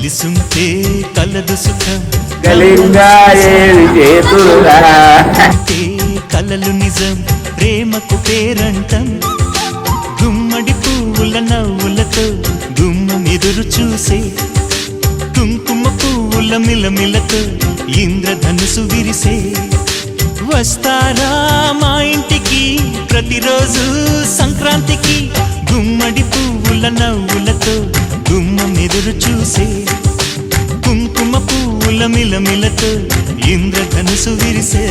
కలిసుంటే కలదు సుఖం కలలు నిజం ప్రేమకు పేరంటం గుమ్మడి పువ్వుల నవ్వులతో గుమ్మం ఎదురు చూసే కుంకుమ పువ్వుల మిలమిలతో ఇంద్రధనుసు విరిసే వస్తారా మా ఇంటికి ప్రతిరోజు సంక్రాంతికి గుమ్మడి పువ్వుల నవ్వులతో గుమ్మం ఎదురు చూసే కుంకుమ పువ్వుల మిలమిలతో ఇంద్రధనుసు విరిసే